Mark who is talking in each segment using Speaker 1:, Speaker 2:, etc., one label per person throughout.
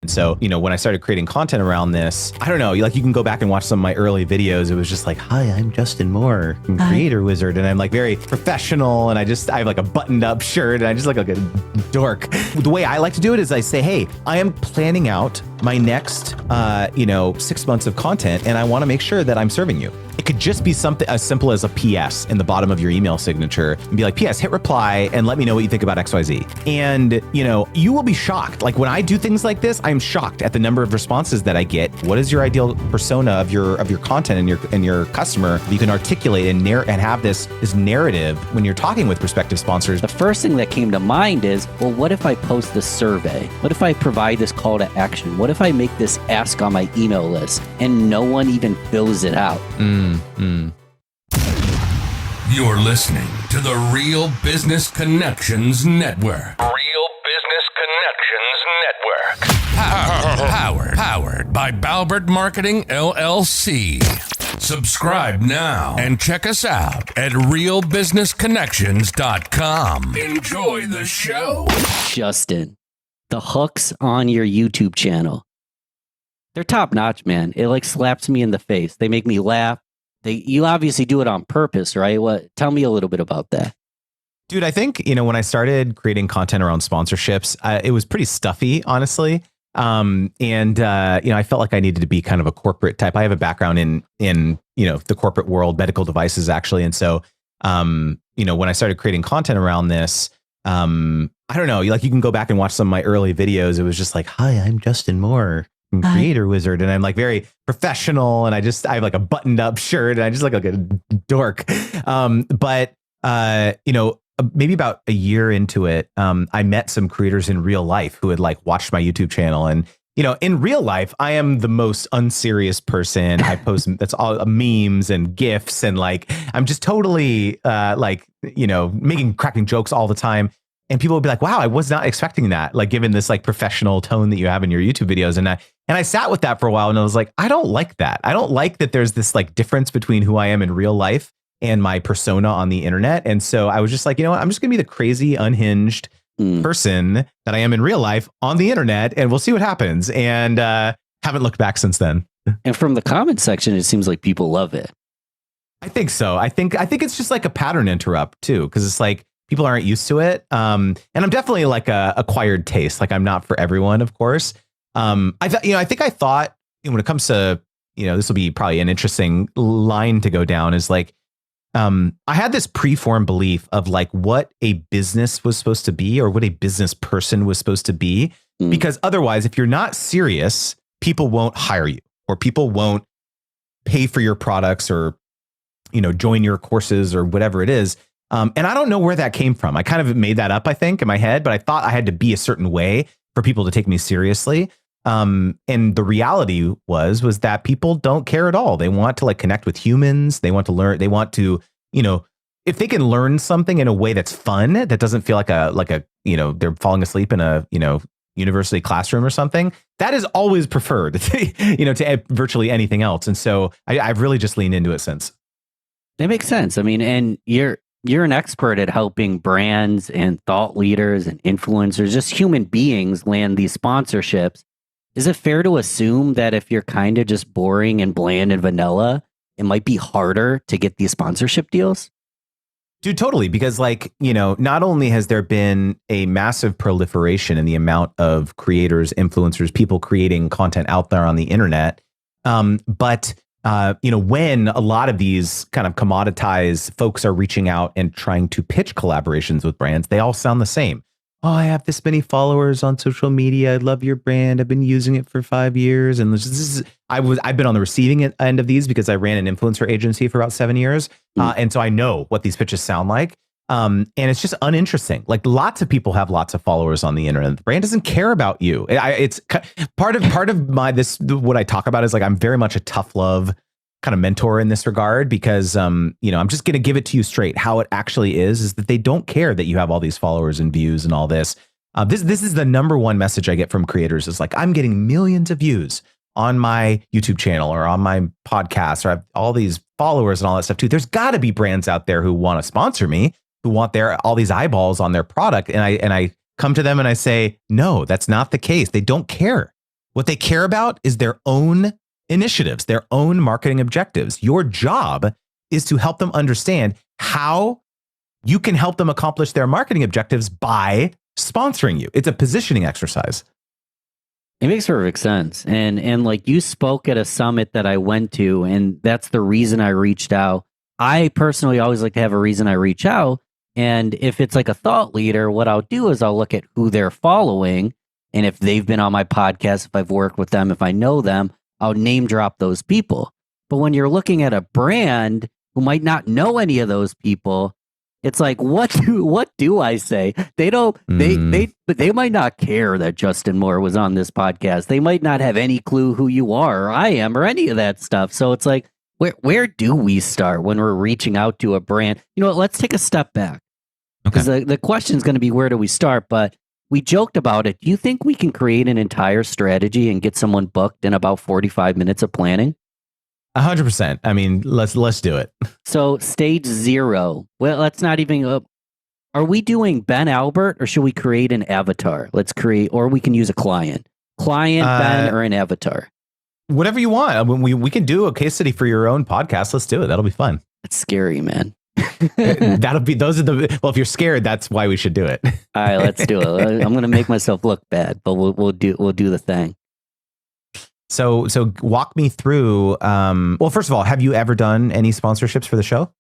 Speaker 1: So, when I started creating content around this, I don't know, like you can go back and watch some of my early videos. It was just like, hi, I'm Justin Moore, I'm Creator Wizard. And I'm like very professional. And I have like a buttoned up shirt and I just look like a dork. The way I like to do it is I say, hey, I am planning out my next, 6 months of content. And I want to make sure that I'm serving you. It could just be something as simple as a PS in the bottom of your email signature and be like, PS, hit reply and let me know what you think about XYZ. And, you will be shocked. Like when I do things like this, I'm shocked at the number of responses that I get. What is your ideal persona of your content and your customer? You can articulate and have this narrative when you're talking with prospective sponsors.
Speaker 2: The first thing that came to mind is, well, what if I post this survey? What if I provide this call to action? What if I make this ask on my email list and no one even fills it out?
Speaker 3: You're listening to the Real Business Connections Network. Real Business Connections Network. Powered by Balbert Marketing, LLC. Subscribe now and check us out at realbusinessconnections.com. Enjoy the show.
Speaker 2: Justin, the hooks on your YouTube channel, they're top notch, man. It like slaps me in the face. They make me laugh. You obviously do it on purpose, right? Tell me a little bit about that.
Speaker 1: Dude, I think, when I started creating content around sponsorships, it was pretty stuffy, honestly. I felt like I needed to be kind of a corporate type. I have a background in the corporate world, medical devices, actually. And so, when I started creating content around this, I don't know, like you can go back and watch some of my early videos. It was just like, hi, I'm Justin Moore, I'm Creator Wizard. And I'm like very professional. And I have like a buttoned up shirt and I just look like a dork. Maybe about a year into it, I met some creators in real life who had like watched my YouTube channel. And, in real life, I am the most unserious person. I post that's all memes and GIFs. And like, I'm just totally cracking jokes all the time. And people would be like, wow, I was not expecting that. Like given this like professional tone that you have in your YouTube videos. And I sat with that for a while and I was like, I don't like that. I don't like that there's this like difference between who I am in real life and my persona on the internet. And so I was just like, I'm just gonna be the crazy, unhinged person that I am in real life on the internet and we'll see what happens. And haven't looked back since then.
Speaker 2: And from the comment section, it seems like people love it.
Speaker 1: I think so. I think it's just like a pattern interrupt too. Cause it's like, people aren't used to it. And I'm definitely like a acquired taste. Like I'm not for everyone, of course. I thought when it comes to, this will be probably an interesting line to go down is like, I had this preformed belief of like what a business was supposed to be or what a business person was supposed to be. Because otherwise, if you're not serious, people won't hire you or people won't pay for your products or, join your courses or whatever it is. And I don't know where that came from. I kind of made that up, I think, in my head, but I thought I had to be a certain way for people to take me seriously. And the reality was that people don't care at all. They want to like connect with humans. They want to learn. They want to, if they can learn something in a way that's fun, that doesn't feel like they're falling asleep in a, university classroom or something, that is always preferred, to virtually anything else. And so I've really just leaned into it since.
Speaker 2: That makes sense. I mean, and you're an expert at helping brands and thought leaders and influencers, just human beings, land these sponsorships. Is it fair to assume that if you're kind of just boring and bland and vanilla, it might be harder to get these sponsorship deals?
Speaker 1: Dude, totally. Because not only has there been a massive proliferation in the amount of creators, influencers, people creating content out there on the internet, but when a lot of these kind of commoditized folks are reaching out and trying to pitch collaborations with brands, they all sound the same. Oh, I have this many followers on social media. I love your brand. I've been using it for 5 years. And I've been on the receiving end of these because I ran an influencer agency for about 7 years. And so I know what these pitches sound like. And it's just uninteresting. Like lots of people have lots of followers on the internet. The brand doesn't care about you. It's part of what I talk about is like, I'm very much a tough love kind of mentor in this regard because, I'm just going to give it to you straight. How it actually is that they don't care that you have all these followers and views and all this. This is the number one message I get from creators is like, I'm getting millions of views on my YouTube channel or on my podcast, or I have all these followers and all that stuff too. There's got to be brands out there who want to sponsor me, who want all these eyeballs on their product. And I come to them and I say, no, that's not the case. They don't care. What they care about is their own initiatives, their own marketing objectives. Your job is to help them understand how you can help them accomplish their marketing objectives by sponsoring you. It's a positioning exercise.
Speaker 2: It makes perfect sense. And like you spoke at a summit that I went to, and that's the reason I reached out. I personally always like to have a reason I reach out. And if it's like a thought leader, what I'll do is I'll look at who they're following. And if they've been on my podcast, if I've worked with them, if I know them, I'll name drop those people. But when you're looking at a brand who might not know any of those people, it's like, what do I say? They don't, they might not care that Justin Moore was on this podcast. They might not have any clue who you are or I am or any of that stuff. So it's like, where do we start when we're reaching out to a brand? You know what? Let's take a step back. Because the question is going to be, where do we start? But we joked about it. Do you think we can create an entire strategy and get someone booked in about 45 minutes of planning?
Speaker 1: 100%. I mean, let's do it.
Speaker 2: So stage 0. Well, let's not even. Are we doing Ben Albert, or should we create an avatar? Let's create, or we can use a client, Ben, or an avatar.
Speaker 1: Whatever you want. I mean, we can do a case study for your own podcast. Let's do it. That'll be fun.
Speaker 2: It's scary, man.
Speaker 1: That'll be well, if you're scared, that's why we should do it.
Speaker 2: All right, let's do it. I'm going to make myself look bad, but we'll do the thing.
Speaker 1: So walk me through. Well, first of all, have you ever done any sponsorships for the show?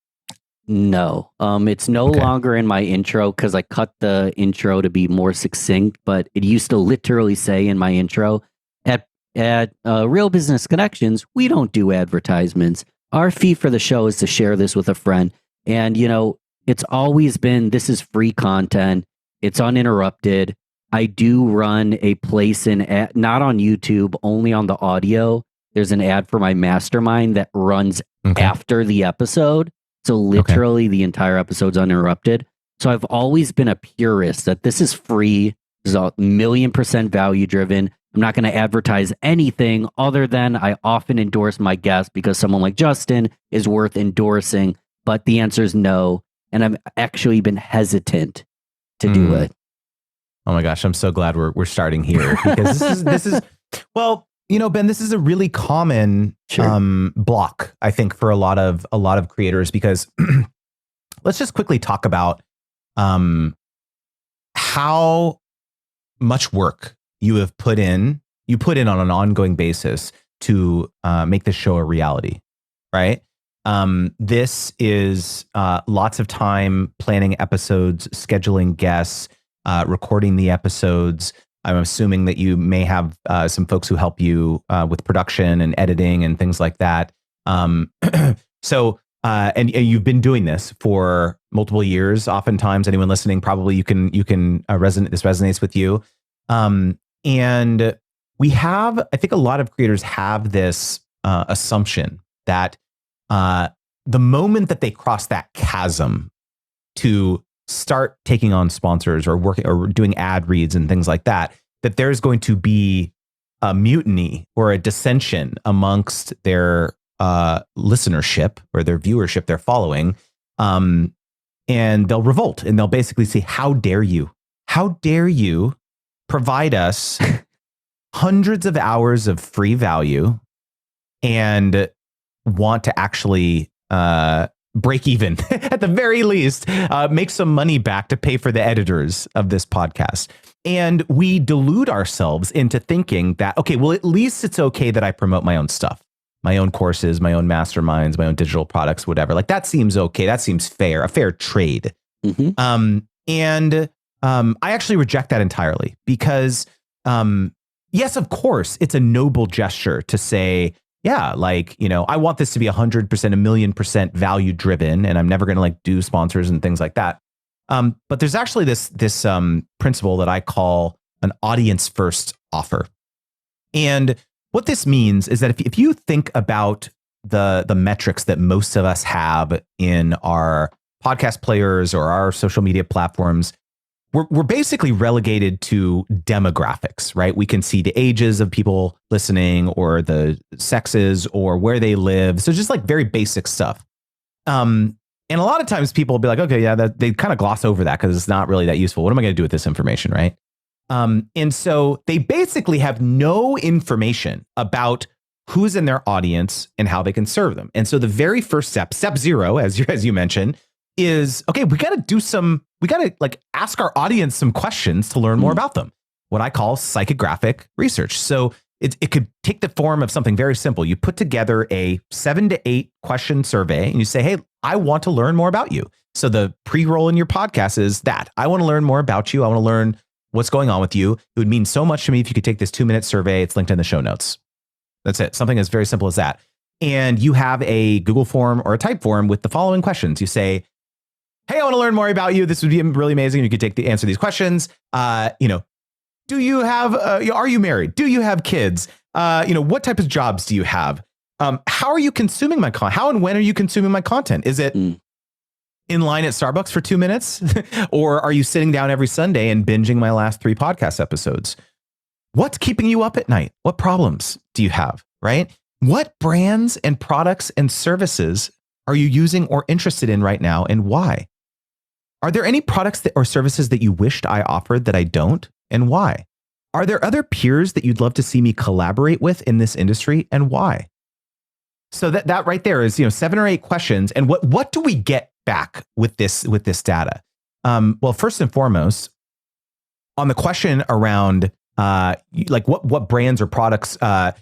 Speaker 2: No. It's no longer in my intro because I cut the intro to be more succinct, but it used to literally say in my intro, at Real Business Connections, we don't do advertisements. Our fee for the show is to share this with a friend. And, you know, it's always been, this is free content. It's uninterrupted. I do run a place not on YouTube, only on the audio. There's an ad for my mastermind that runs after the episode. So literally the entire episode's uninterrupted. So I've always been a purist that this is free. This is 1,000,000% value driven. I'm not going to advertise anything other than I often endorse my guests because someone like Justin is worth endorsing. But the answer is no. And I've actually been hesitant to do it.
Speaker 1: Oh my gosh, I'm so glad we're starting here because this is well, you know, Ben, this is a really common block, I think, for a lot of creators, because let's just quickly talk about how much work you put in on an ongoing basis to make this show a reality, right? This is lots of time planning episodes, scheduling guests, recording the episodes. I'm assuming that you may have some folks who help you with production and editing and things like that. So you've been doing this for multiple years. Oftentimes, anyone listening, probably you can resonate. This resonates with you. And we have, I think, a lot of creators have this assumption that the moment that they cross that chasm to start taking on sponsors or working or doing ad reads and things like that, that there's going to be a mutiny or a dissension amongst their listenership or their viewership, their following, and they'll revolt and they'll basically say, how dare you provide us hundreds of hours of free value and want to actually break even at the very least, make some money back to pay for the editors of this podcast. And we delude ourselves into thinking that, okay, well, at least it's okay that I promote my own stuff, my own courses, my own masterminds, my own digital products, whatever. Like that seems okay. That seems fair, a fair trade. I actually reject that entirely because, yes, of course, it's a noble gesture to say, yeah, like, you know, I want this to be 100%, 1,000,000% value driven, and I'm never going to like do sponsors and things like that. But there's actually this principle that I call an audience first offer. And what this means is that if you think about the metrics that most of us have in our podcast players or our social media platforms, we're basically relegated to demographics, right? We can see the ages of people listening or the sexes or where they live. So just like very basic stuff. And a lot of times people will be like, okay, yeah, they kind of gloss over that because it's not really that useful. What am I going to do with this information, right? And so they basically have no information about who's in their audience and how they can serve them. And so the very first step 0, as you mentioned, is, okay, we got to like ask our audience some questions to learn more about them. What I call psychographic research. So it could take the form of something very simple. You put together a 7 to 8 question survey and you say, hey, I want to learn more about you. So the pre-roll in your podcast is that I want to learn more about you. I want to learn what's going on with you. It would mean so much to me if you could take this 2-minute survey. It's linked in the show notes. That's it. Something as very simple as that. And you have a Google form or a type form with the following questions. You say, hey, I want to learn more about you. This would be really amazing. You could answer these questions. Do you have, are you married? Do you have kids? What type of jobs do you have? How are you consuming my content? How and when are you consuming my content? Is it in line at Starbucks for 2 minutes? Or are you sitting down every Sunday and binging my last 3 podcast episodes? What's keeping you up at night? What problems do you have, right? What brands and products and services are you using or interested in right now, and why? Are there any products or services that you wished I offered that I don't, and why? Are there other peers that you'd love to see me collaborate with in this industry, and why? So that right there is 7 or 8 questions. And what do we get back with this data? Well, first and foremost, on the question around like what brands or products are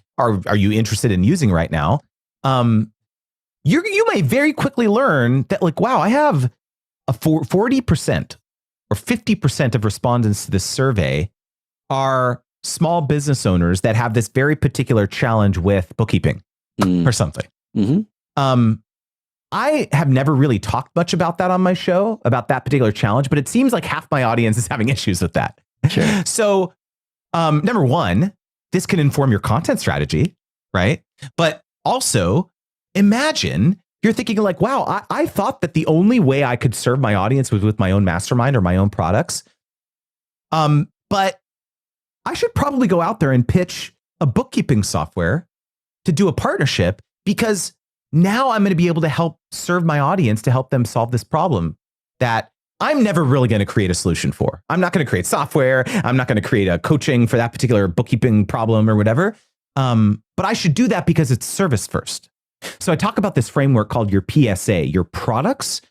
Speaker 1: you interested in using right now? You may very quickly learn that, like, wow, I have a 40% or 50% of respondents to this survey are small business owners that have this very particular challenge with bookkeeping or something. I have never really talked much about that on my show, about that particular challenge, but it seems like half my audience is having issues with that.
Speaker 2: Sure.
Speaker 1: So, number one, this can inform your content strategy, right? But also, imagine you're thinking like, wow, I thought that the only way I could serve my audience was with my own mastermind or my own products. But I should probably go out there and pitch a bookkeeping software to do a partnership, because now I'm going to be able to help serve my audience, to help them solve this problem that I'm never really going to create a solution for. I'm not going to create software. I'm not going to create a coaching for that particular bookkeeping problem or whatever. But I should do that because it's service first. So I talk about this framework called your PSA, your products,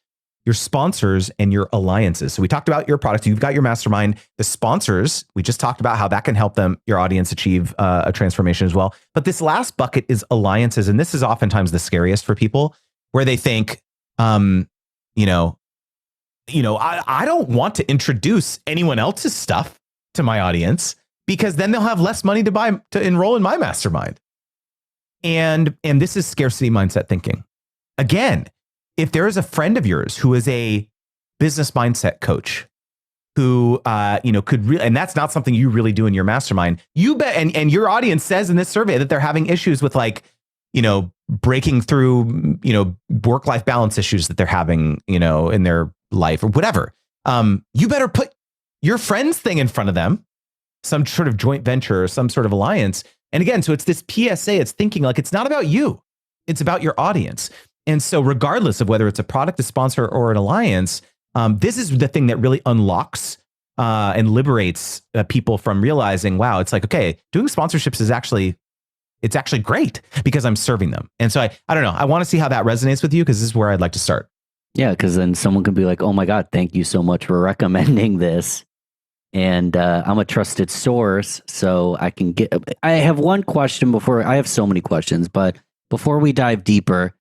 Speaker 1: your sponsors, and your alliances. So we talked about your products. You've got your mastermind. The sponsors, we just talked about how that can help your audience achieve a transformation as well. But this last bucket is alliances. And this is oftentimes the scariest for people, where they think, I don't want to introduce anyone else's stuff to my audience, because then they'll have less money to enroll in my mastermind. And this is scarcity mindset thinking. Again, if there is a friend of yours who is a business mindset coach who, could really, and that's not something you really do in your mastermind, you bet, and your audience says in this survey that they're having issues with, like, breaking through, work-life balance issues that they're having, in their life or whatever. You better put your friend's thing in front of them, some sort of joint venture or some sort of alliance. And again, so it's this PSA, it's thinking like, it's not about you, it's about your audience. And so regardless of whether it's a product, a sponsor, or an alliance, this is the thing that really unlocks and liberates people from realizing, wow, it's like, okay, doing sponsorships is actually great because I'm serving them. And so I don't know, I want to see how that resonates with you, because this is where I'd like to start.
Speaker 2: Yeah, because then someone could be like, oh my God, thank you so much for recommending this. And I'm a trusted source, so I have one question I have so many questions, but before we dive deeper,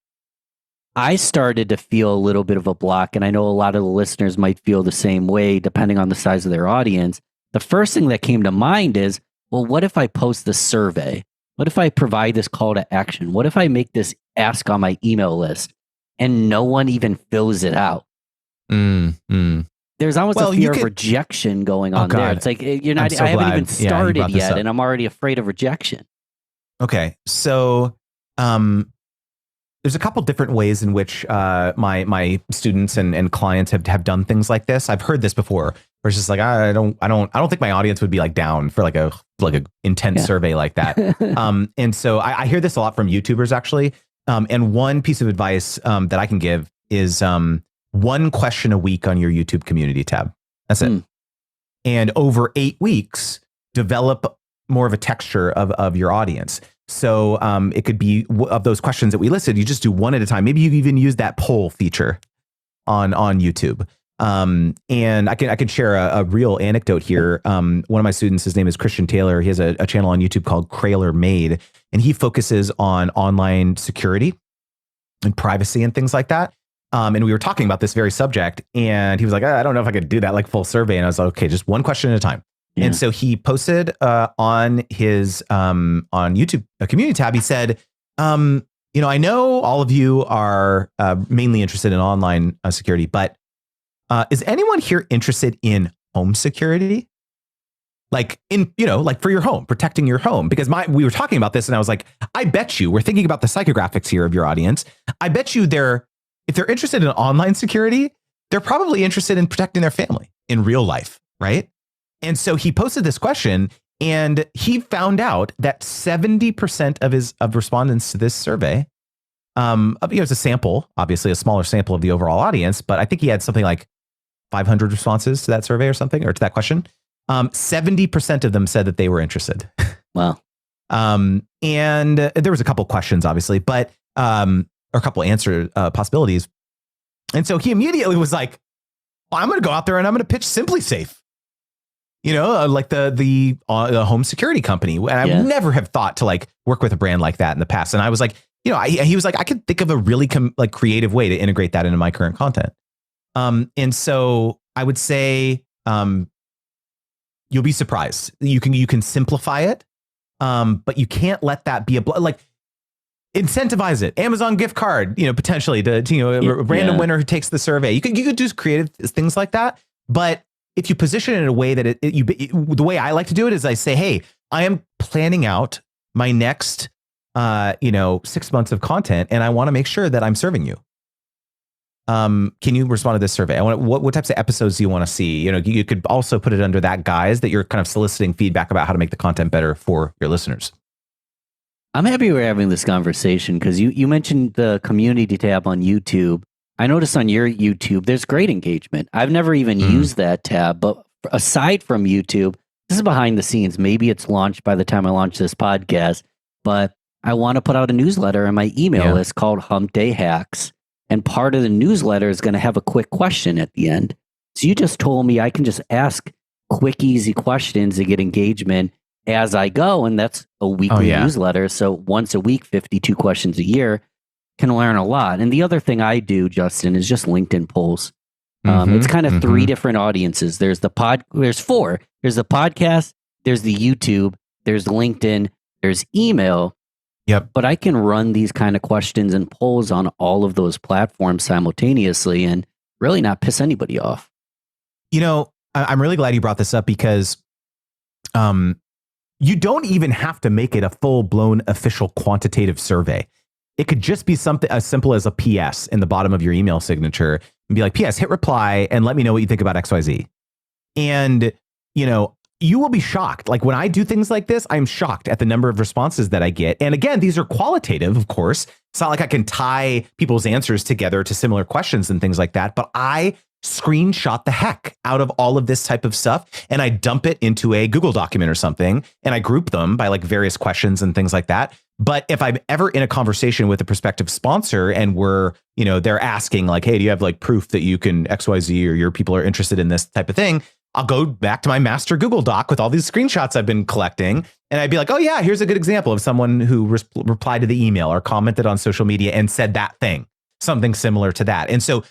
Speaker 2: I started to feel a little bit of a block, and I know a lot of the listeners might feel the same way depending on the size of their audience. The first thing that came to mind is, well, what if I post this survey? What if I provide this call to action? What if I make this ask on my email list and no one even fills it out? There's almost a fear of rejection going on there. It's like, you're not, I haven't even started yet, and I'm already afraid of rejection. Okay.
Speaker 1: So, there's a couple different ways in which my students and clients have done things like this. I've heard this before, where it's just like, I don't think my audience would be like down for like a intense survey like that. And so I hear this a lot from YouTubers actually. And one piece of advice that I can give is one question a week on your YouTube community tab. That's it. and over 8 weeks, develop more of a texture of your audience. So it could be of those questions that we listed, you just do one at a time. Maybe you even use that poll feature on YouTube. And I can share a real anecdote here. One of my students, his name is Christian Taylor. He has a channel on YouTube called Krayler Made, and he focuses on online security and privacy and things like that. And we were talking about this very subject, and he was like, I don't know if I could do that like full survey. And I was like, okay, just one question at a time. Yeah. And so he posted on his on YouTube a community tab. He said, I know all of you are mainly interested in online security, but is anyone here interested in home security? Like like for your home, protecting your home? Because we were talking about this, and I was like, I bet you, we're thinking about the psychographics here of your audience. I bet you if they're interested in online security, they're probably interested in protecting their family in real life, right? And so he posted this question, and he found out that 70% of respondents to this survey, it's a sample, obviously a smaller sample of the overall audience, but I think he had something like 500 responses to that survey or something, or to that question. 70% of them said that they were interested.
Speaker 2: Wow.
Speaker 1: And there was a couple questions, obviously, but or a couple answer possibilities. And so he immediately was like, I'm going to go out there and I'm going to pitch Simply Safe. Like the home security company. And I would never have thought to like work with a brand like that in the past. And I was like, he was like, I could think of a really creative way to integrate that into my current content. And so I would say, you'll be surprised. You can simplify it. But you can't let that be incentivize it. Amazon gift card, potentially to a random winner who takes the survey. You could do creative things like that. But if you position it in a way that the way I like to do it is I say, hey, I am planning out my next 6 months of content, and I want to make sure that I'm serving you. Can you respond to this survey? What types of episodes do you want to see? You could also put it under that guise that you're kind of soliciting feedback about how to make the content better for your listeners.
Speaker 2: I'm happy we're having this conversation because you mentioned the community tab on YouTube. I noticed on your YouTube, there's great engagement. I've never even used that tab, but aside from YouTube, this is behind the scenes. Maybe it's launched by the time I launch this podcast, but I want to put out a newsletter in my email list called Hump Day Hacks. And part of the newsletter is going to have a quick question at the end. So you just told me I can just ask quick, easy questions to get engagement as I go. And that's a weekly newsletter. So once a week, 52 questions a year, can learn a lot. And the other thing I do, Justin, is just LinkedIn polls. It's kind of three different audiences. There's four. There's the podcast, there's the YouTube, there's LinkedIn, there's email.
Speaker 1: Yep.
Speaker 2: But I can run these kind of questions and polls on all of those platforms simultaneously and really not piss anybody off.
Speaker 1: I'm really glad you brought this up because you don't even have to make it a full-blown official quantitative survey. It could just be something as simple as a PS in the bottom of your email signature and be like, PS, hit reply and let me know what you think about XYZ. And, you will be shocked. Like when I do things like this, I'm shocked at the number of responses that I get. And again, these are qualitative, of course. It's not like I can tie people's answers together to similar questions and things like that. But I screenshot the heck out of all of this type of stuff and I dump it into a Google document or something. And I group them by like various questions and things like that. But if I'm ever in a conversation with a prospective sponsor and they're asking like, hey, do you have like proof that you can XYZ or your people are interested in this type of thing? I'll go back to my master Google Doc with all these screenshots I've been collecting. And I'd be like, oh yeah, here's a good example of someone who replied to the email or commented on social media and said that thing, something similar to that. And so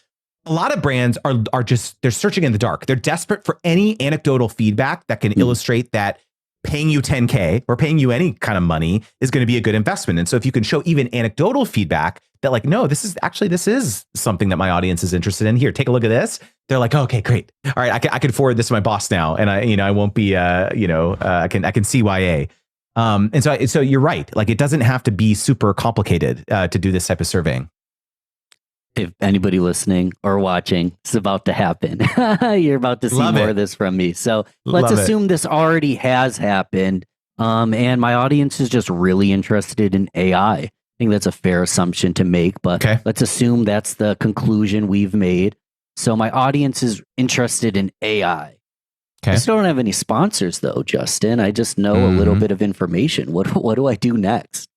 Speaker 1: a lot of brands are just, they're searching in the dark. They're desperate for any anecdotal feedback that can illustrate that paying you 10K or paying you any kind of money is going to be a good investment. And so if you can show even anecdotal feedback that like, no, this is something that my audience is interested in. Here, take a look at this. They're like, oh, okay, great. All right. I can forward this to my boss now. And I won't be, I can CYA. And so you're right. Like it doesn't have to be super complicated to do this type of surveying.
Speaker 2: If anybody listening or watching, it's about to happen. You're about to see more of this from me. So let's assume this already has happened. And my audience is just really interested in AI. I think that's a fair assumption to make, but let's assume that's the conclusion we've made. So my audience is interested in AI. I still don't have any sponsors though, Justin. I just know a little bit of information. What do I do next?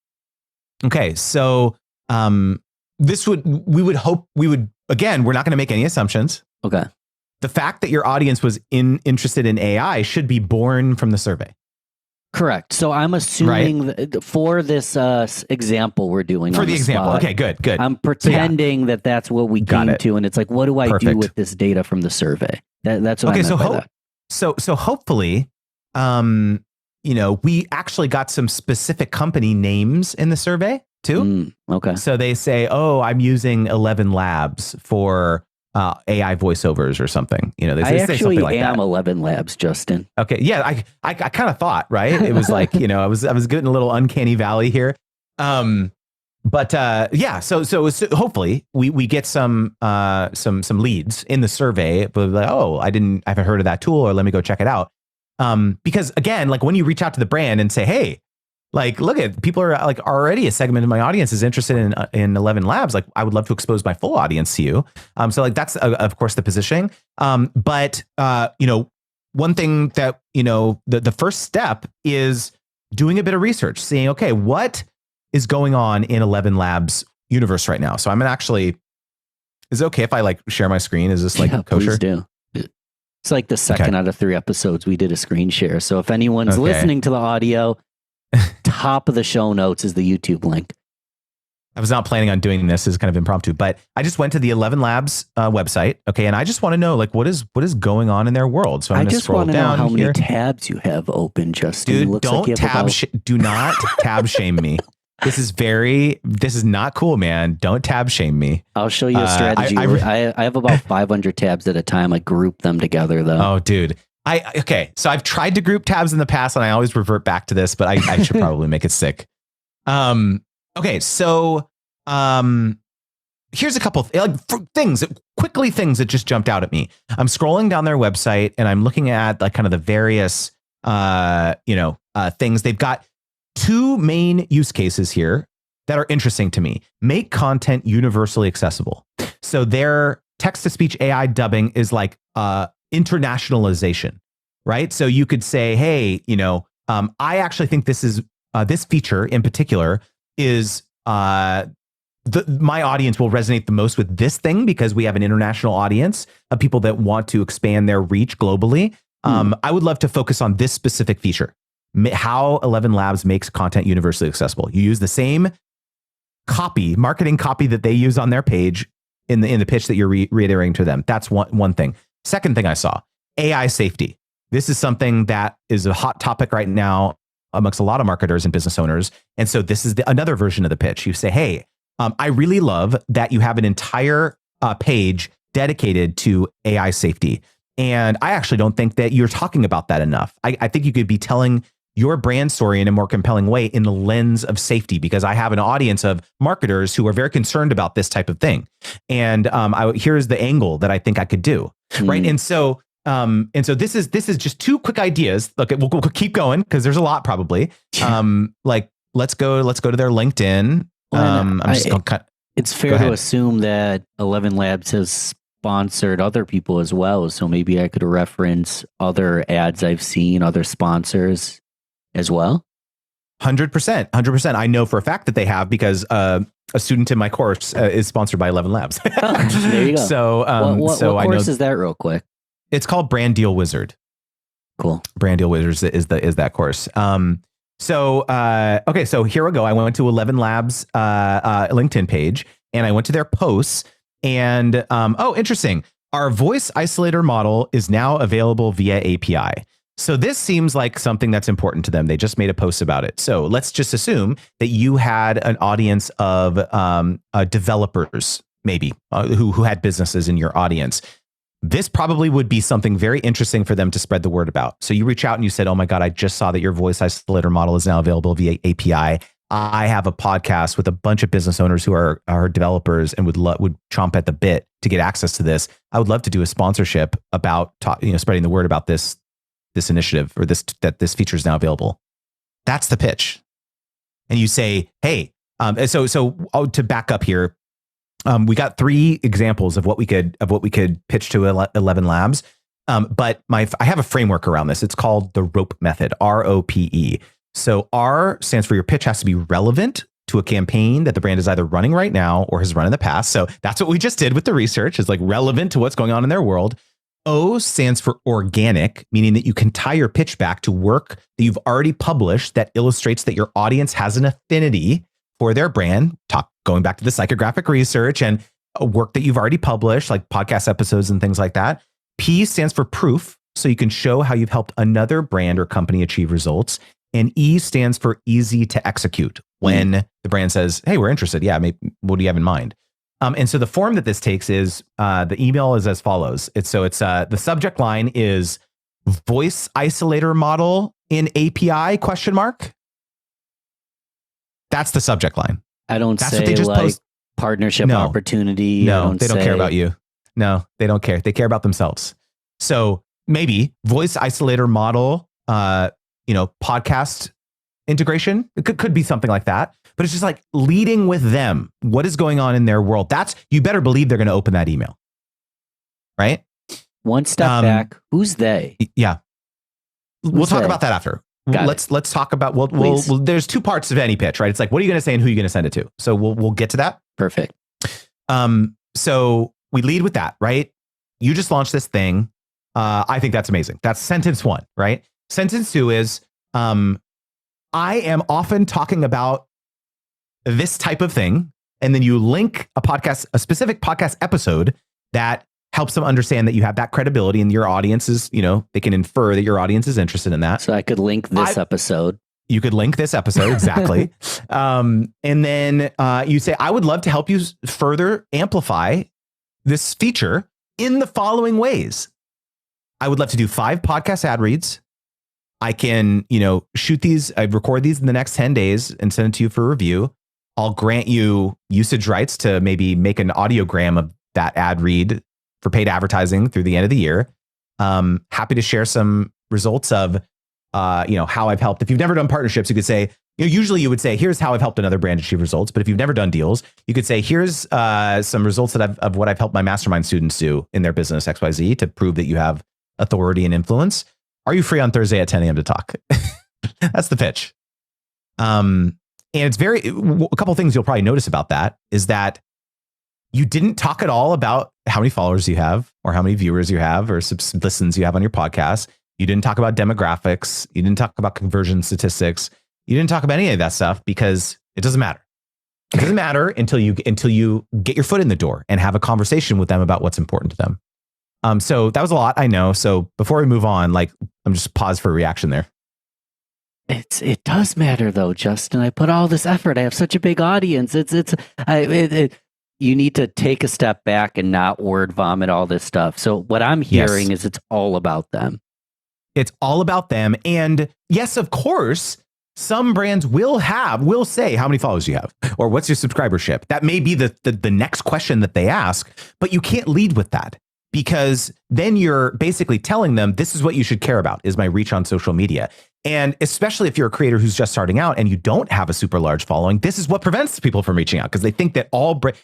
Speaker 1: Okay, so again, we're not going to make any assumptions.
Speaker 2: Okay.
Speaker 1: The fact that your audience was interested in AI should be born from the survey.
Speaker 2: Correct. So I'm assuming for this example we're doing
Speaker 1: for the example.
Speaker 2: Spot,
Speaker 1: okay, good.
Speaker 2: I'm pretending that that's what we came to, and it's like, what do I do with this data from the survey? That's what I meant by that.
Speaker 1: So hopefully, we actually got some specific company names in the survey too.
Speaker 2: Okay.
Speaker 1: So they say, oh, I'm using 11 Labs for AI voiceovers or something. They
Speaker 2: I
Speaker 1: say
Speaker 2: actually
Speaker 1: something like
Speaker 2: am
Speaker 1: that.
Speaker 2: 11 Labs, Justin.
Speaker 1: Okay. Yeah. I kind of thought, right. It was like, I was getting a little uncanny valley here. So hopefully we get some leads in the survey, but like, oh, I haven't heard of that tool, or let me go check it out. Because again, like when you reach out to the brand and say, hey, like, look at people are like already a segment of my audience is interested in 11 Labs. Like, I would love to expose my full audience to you. So like that's of course the positioning. But one thing that the first step is doing a bit of research, seeing okay, what is going on in 11 Labs universe right now. So I'm gonna actually. Is it okay if I like share my screen? Is this like kosher?
Speaker 2: Please do. It's like the second out of 3 episodes we did a screen share. So if anyone's listening to the audio, top of the show notes is the YouTube link.
Speaker 1: I was not planning on doing this as kind of impromptu, but I just went to the 11 Labs website. Okay. And I just want to know like, what is going on in their world? So I'm going to scroll down.
Speaker 2: How many tabs you have open, Justin.
Speaker 1: Dude, don't do not tab shame me. This is not cool, man. Don't tab shame me.
Speaker 2: I'll show you a strategy. I have about 500 tabs at a time. I group them together though.
Speaker 1: Oh, dude. So I've tried to group tabs in the past and I always revert back to this, but I should probably make it stick. Okay. So, here's a couple things that just jumped out at me. I'm scrolling down their website and I'm looking at like kind of the various, things. They've got 2 main use cases here that are interesting to me. Make content universally accessible. So their text-to-speech AI dubbing is like internationalization, right? So you could say, hey, I actually think this is this feature in particular is my audience will resonate the most with this thing because we have an international audience of people that want to expand their reach globally. I would love to focus on this specific feature. How 11 Labs makes content universally accessible. You use the same marketing copy that they use on their page in the pitch that you're reiterating to them. That's one thing. Second thing I saw, AI safety. This is something that is a hot topic right now amongst a lot of marketers and business owners. And so this is another version of the pitch. You say, hey, I really love that you have an entire page dedicated to AI safety. And I actually don't think that you're talking about that enough. I think you could be telling your brand story in a more compelling way in the lens of safety, because I have an audience of marketers who are very concerned about this type of thing. And here's the angle that I think I could do. Right. And so this is just 2 quick ideas. Look, we'll keep going because there's a lot probably. Like let's go to their LinkedIn.
Speaker 2: It's fair to assume that 11 Labs has sponsored other people as well. So maybe I could reference other ads I've seen, other sponsors as well.
Speaker 1: 100%. I know for a fact that they have because a student in my course is sponsored by 11 Labs.
Speaker 2: There you go.
Speaker 1: So,
Speaker 2: what course is that real quick?
Speaker 1: It's called Brand Deal Wizard.
Speaker 2: Cool.
Speaker 1: Brand Deal Wizard is that course. So here we go. I went to 11 Labs LinkedIn page and I went to their posts and interesting. Our voice isolator model is now available via API. So this seems like something that's important to them. They just made a post about it. So let's just assume that you had an audience of developers, maybe who had businesses in your audience. This probably would be something very interesting for them to spread the word about. So you reach out and you said, oh my God, I just saw that your voice isolator model is now available via API. I have a podcast with a bunch of business owners who are developers and would chomp at the bit to get access to this. I would love to do a sponsorship about spreading the word about this initiative or that this feature is now available. That's the pitch. And you say, hey, so to back up here, we got 3 examples of what we could pitch to 11 Labs. But I have a framework around this. It's called the ROPE method, ROPE. So R stands for your pitch has to be relevant to a campaign that the brand is either running right now or has run in the past. So that's what we just did with the research, is like relevant to what's going on in their world. O stands for organic, meaning that you can tie your pitch back to work that you've already published that illustrates that your audience has an affinity for their brand. Going back to the psychographic research and work that you've already published, like podcast episodes and things like that. P stands for proof, so you can show how you've helped another brand or company achieve results. And E stands for easy to execute, when the brand says, hey, we're interested. Yeah, maybe, what do you have in mind? And so the form that this takes is, the email is as follows. It's the subject line is voice isolator model in API ? That's the subject line.
Speaker 2: I don't
Speaker 1: That's
Speaker 2: say
Speaker 1: what they just
Speaker 2: like
Speaker 1: post.
Speaker 2: partnership opportunity.
Speaker 1: No, they don't care about you. No, they don't care. They care about themselves. So maybe voice isolator model, podcast integration. It could be something like that. But it's just like leading with them. What is going on in their world? You better believe they're going to open that email. Right?
Speaker 2: One step back. Who's they?
Speaker 1: Yeah. We'll talk about that after. Let's talk about, there's two parts of any pitch, right? It's like, what are you going to say and who are you going to send it to? So we'll get to that.
Speaker 2: Perfect.
Speaker 1: So we lead with that, right? You just launched this thing. I think that's amazing. That's sentence one, right? Sentence two is, I am often talking about this type of thing. And then you link a specific podcast episode that helps them understand that you have that credibility and your audience is, they can infer that your audience is interested in that.
Speaker 2: So I could link this episode.
Speaker 1: You could link this episode. Exactly. And then you say, I would love to help you further amplify this feature in the following ways. I would love to do 5 podcast ad reads. I can, shoot these, I record these in the next 10 days and send it to you for review. I'll grant you usage rights to maybe make an audiogram of that ad read for paid advertising through the end of the year. Happy to share some results of, how I've helped. If you've never done partnerships, you could say, usually you would say, here's how I've helped another brand achieve results. But if you've never done deals, you could say, here's some results of what I've helped my mastermind students do in their business XYZ to prove that you have authority and influence. Are you free on Thursday at 10 a.m. to talk? That's the pitch. And it's a couple of things you'll probably notice about that is that you didn't talk at all about how many followers you have or how many viewers you have or listens you have on your podcast. You didn't talk about demographics. You didn't talk about conversion statistics. You didn't talk about any of that stuff because it doesn't matter. It doesn't matter until you get your foot in the door and have a conversation with them about what's important to them. So that was a lot, I know. So before we move on, I'm just pause for a reaction there.
Speaker 2: It does matter though, Justin. I put all this effort. I have such a big audience. You need to take a step back and not word vomit all this stuff. So what I'm hearing is it's all about them.
Speaker 1: It's all about them. And yes, of course, some brands will say how many followers you have or what's your subscribership. That may be the next question that they ask, but you can't lead with that because then you're basically telling them this is what you should care about is my reach on social media. And especially if you're a creator who's just starting out and you don't have a super large following, this is what prevents people from reaching out because they think that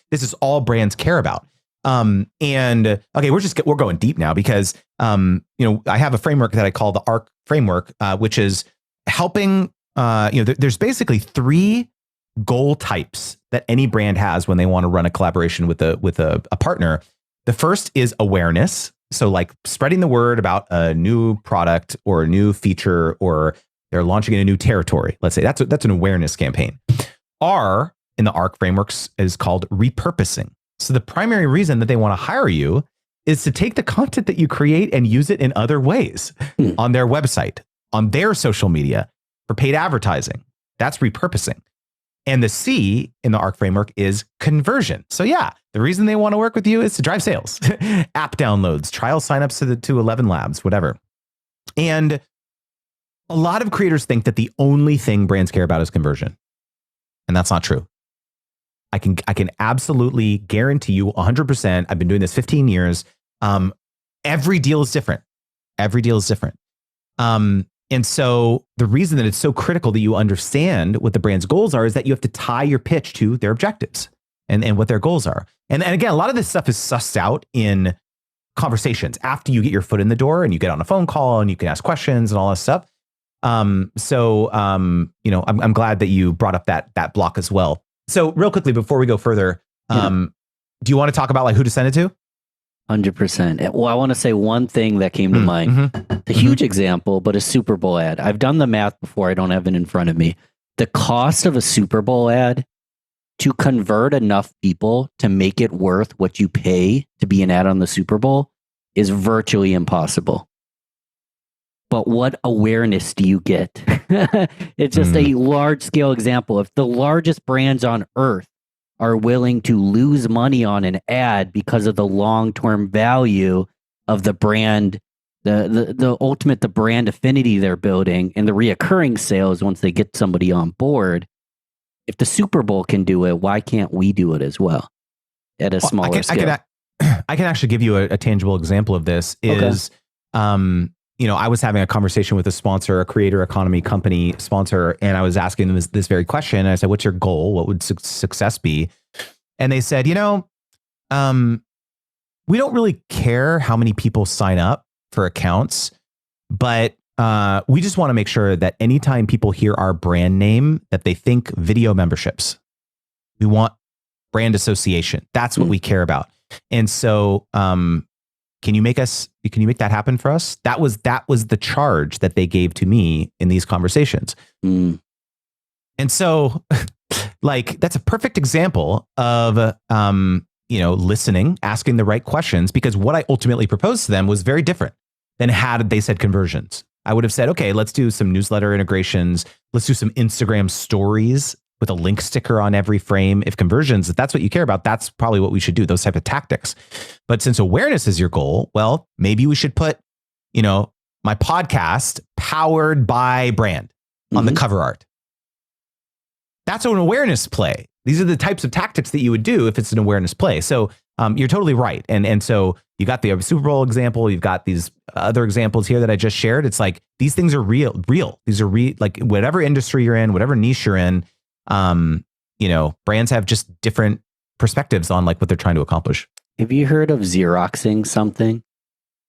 Speaker 1: this is all brands care about. And okay, we're going deep now because, I have a framework that I call the ARC framework, which is helping, there's basically 3 goal types that any brand has when they want to run a collaboration with a partner. The first is awareness. So like spreading the word about a new product or a new feature, or they're launching in a new territory. Let's say that's an awareness campaign. R in the ARC frameworks is called repurposing. So the primary reason that they want to hire you is to take the content that you create and use it in other ways on their website, on their social media for paid advertising. That's repurposing. And the C in the ARC framework is conversion. So yeah, the reason they want to work with you is to drive sales, app downloads, trial signups to 11 labs, whatever. And a lot of creators think that the only thing brands care about is conversion. And that's not true. I can absolutely guarantee you 100%. I've been doing this 15 years. Every deal is different. Every deal is different. And so the reason that it's so critical that you understand what the brand's goals are is that you have to tie your pitch to their objectives and what their goals are. And again, a lot of this stuff is sussed out in conversations after you get your foot in the door and you get on a phone call and you can ask questions and all that stuff. I'm glad that you brought up that block as well. So real quickly, before we go further, do you want to talk about like who to send it to?
Speaker 2: 100%. Well, I want to say one thing that came to mind. It's a huge example, but a Super Bowl ad. I've done the math before. I don't have it in front of me. The cost of a Super Bowl ad to convert enough people to make it worth what you pay to be an ad on the Super Bowl is virtually impossible. But what awareness do you get? It's just a large scale example. If the largest brands on earth are willing to lose money on an ad because of the long-term value of the brand, the ultimate, the brand affinity they're building and the reoccurring sales once they get somebody on board, if the Super Bowl can do it, why can't we do it as well at a smaller scale?
Speaker 1: I can actually give you a tangible example of this is, I was having a conversation with a sponsor, a creator economy company sponsor, and I was asking them this very question. And I said, what's your goal? What would success be? And they said, we don't really care how many people sign up for accounts, but we just want to make sure that anytime people hear our brand name, that they think video memberships. We want brand association. That's what we care about. And so, can you make that happen for us? That was the charge that they gave to me in these conversations. And so like, that's a perfect example of, listening, asking the right questions, because what I ultimately proposed to them was very different than had they said conversions. I would have said, okay, let's do some newsletter integrations. Let's do some Instagram stories with a link sticker on every frame. If conversions, if that's what you care about, that's probably what we should do, those type of tactics. But since awareness is your goal, well, maybe we should put, my podcast powered by brand on the cover art. That's an awareness play. These are the types of tactics that you would do if it's an awareness play. So you're totally right. And so you got the Super Bowl example. You've got these other examples here that I just shared. It's like, these things are real. These are like whatever industry you're in, whatever niche you're in, brands have just different perspectives on like what they're trying to accomplish.
Speaker 2: Have you heard of Xeroxing something?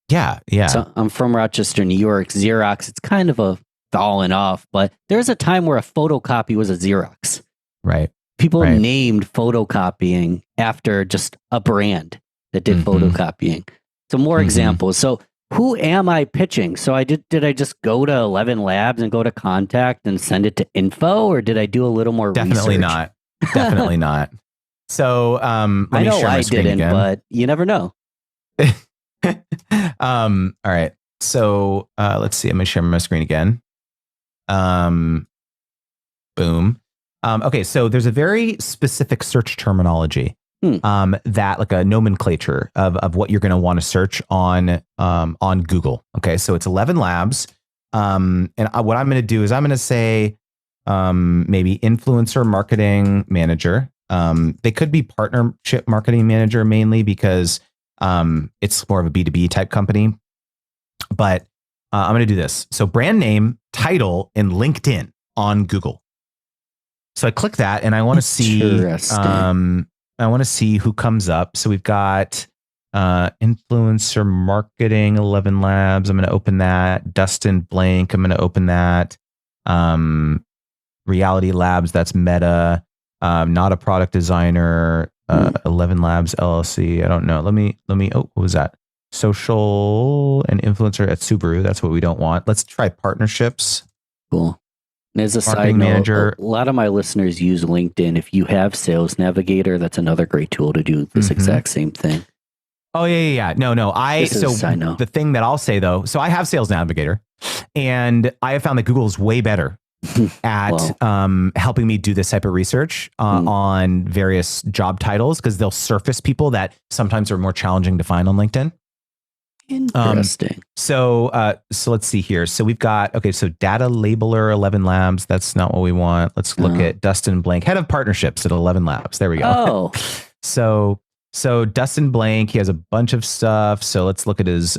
Speaker 1: Yeah.
Speaker 2: So I'm from Rochester, New York. Xerox, it's kind of a fallen off, but there's a time where a photocopy was a Xerox.
Speaker 1: Right.
Speaker 2: People named photocopying after just a brand that did photocopying. So more examples. So who am I pitching? So did I just go to 11 Labs and go to contact and send it to info, or did I do a little more
Speaker 1: Definitely
Speaker 2: research?
Speaker 1: Definitely not. So
Speaker 2: I know I didn't, but you never know.
Speaker 1: All right. So let's see. I'm going to share my screen again. Boom. Okay. So there's a very specific search terminology that like a nomenclature of what you're going to want to search on Google. Okay. So it's 11 Labs. And what I'm going to do is I'm going to say maybe influencer marketing manager. They could be partnership marketing manager mainly because it's more of a B2B type company. But I'm going to do this. So brand name, title, and LinkedIn on Google. So I click that and I want to see who comes up. So we've got influencer marketing, 11 Labs. I'm going to open that. Dustin Blank. I'm going to open that. Reality Labs. That's Meta. Not a product designer. 11 Labs LLC. I don't know. Let me. Oh, what was that? Social and influencer at Subaru. That's what we don't want. Let's try partnerships.
Speaker 2: Cool. And as a side note, a lot of my listeners use LinkedIn. If you have Sales Navigator, that's another great tool to do this exact same thing.
Speaker 1: Oh yeah. No. The thing that I'll say though, so I have Sales Navigator, and I have found that Google is way better at helping me do this type of research on various job titles, because they'll surface people that sometimes are more challenging to find on LinkedIn.
Speaker 2: Interesting.
Speaker 1: So let's see here. So we've got, so data labeler, 11 Labs. That's not what we want. Let's look at Dustin Blank, head of partnerships at 11 Labs. There we go. So Dustin Blank, he has a bunch of stuff. So let's look at his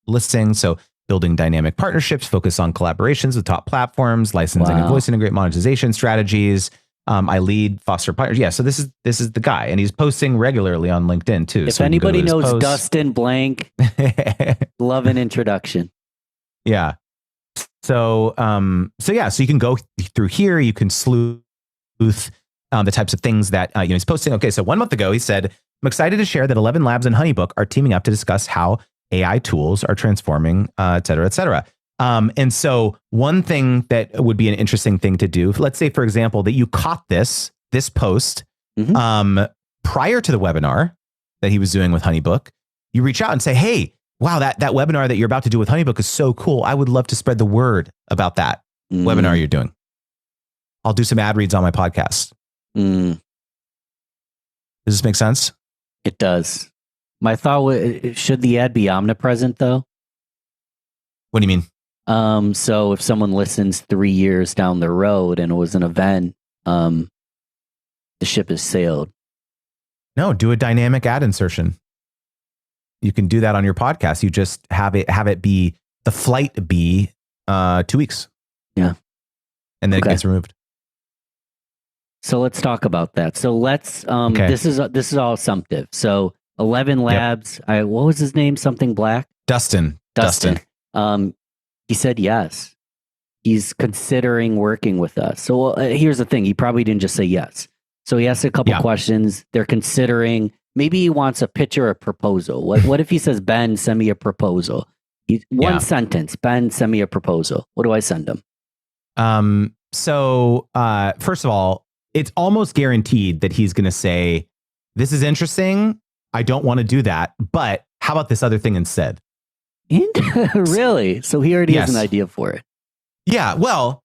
Speaker 1: listing. So building dynamic partnerships, focus on collaborations with top platforms, licensing and voice integrate monetization strategies. I lead foster partners. Yeah, so this is the guy, and he's posting regularly on LinkedIn too.
Speaker 2: If
Speaker 1: so
Speaker 2: anybody knows Dustin Blank, love an introduction.
Speaker 1: Yeah. So so you can go through here. You can sleuth the types of things that he's posting. Okay, so 1 month ago he said, "I'm excited to share that 11 Labs and HoneyBook are teaming up to discuss how AI tools are transforming, et cetera, et cetera." And so one thing that would be an interesting thing to do, let's say, for example, that you caught this post prior to the webinar that he was doing with HoneyBook. You reach out and say, "Hey, wow, that webinar that you're about to do with HoneyBook is so cool. I would love to spread the word about that webinar you're doing. I'll do some ad reads on my podcast." Does this make sense?
Speaker 2: It does. My thought was, should the ad be omnipresent though?
Speaker 1: What do you mean?
Speaker 2: So if someone listens 3 years down the road and it was an event, the ship has sailed.
Speaker 1: No, do a dynamic ad insertion. You can do that on your podcast. You just have it be the flight be 2 weeks.
Speaker 2: Yeah.
Speaker 1: And then it gets removed.
Speaker 2: So let's talk about that. So let's this is all assumptive. So 11 Labs, what was his name? Something Black?
Speaker 1: Dustin.
Speaker 2: He said yes. He's considering working with us. So here's the thing. He probably didn't just say yes. So he asked a couple questions. They're considering, maybe he wants a pitch or a proposal. What if he says, "Ben, send me a proposal"? One sentence, "Ben, send me a proposal." What do I send him?
Speaker 1: So first of all, it's almost guaranteed that he's going to say, "This is interesting. I don't want to do that, but how about this other thing instead?"
Speaker 2: Really? So he already has an idea for it.
Speaker 1: Yeah. Well,